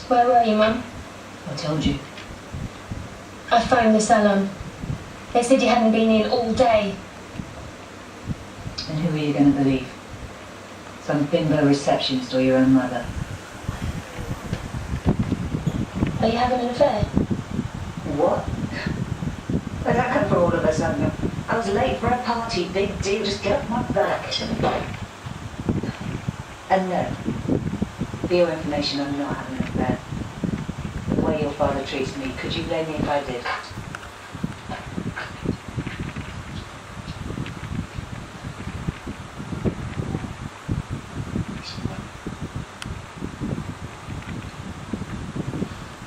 Where were you, Mum? I told you. I phoned the salon. They said you hadn't been in all day. And who are you going to believe? Some bimbo receptionist or your own mother? Are you having an affair? What? Where'd that come from all of a sudden? I was late for a party, big deal, just get off my back. And no, for your information, I'm not having an affair. The way your father treats me, could you blame me if I did?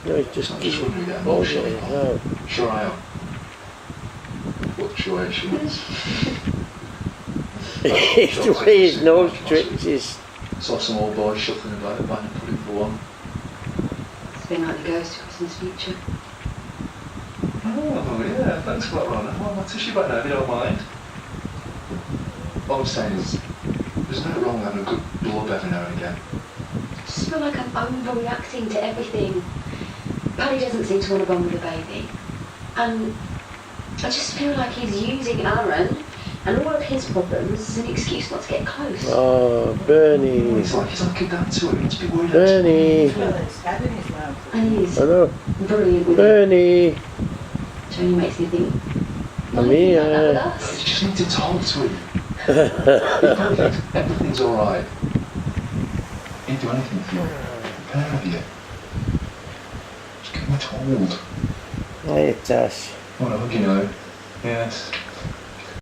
No, he's just I'm just wondering how emotional you are. no. Sure I am. What situation is? It's the way his nose twitches. Saw some old boy shuffling about a van and put him for one. It's been like the ghost of Christmas future. Oh yeah, thanks for that, Rona. Well, I'll tissue back now if you don't mind. All I'm saying is, there's no wrong having a good blub every now and again. I just feel like I'm overreacting to everything. Paddy doesn't seem to want to bond with the baby. And I just feel like he's using Aaron and all of his problems as an excuse not to get close. Oh, Bernie. It's like he's like a dad to him. He's a bit worried. Bernie. Stab in his mouth. And he's I know. brilliant with it. Bernie. Which only makes me think, why I'm do you think like that with here. us? You just need to talk to him. He thinks everything's alright. He'd do anything for you. Care of you. Just give him a told. Hey, Tash. Well, you know. Yes.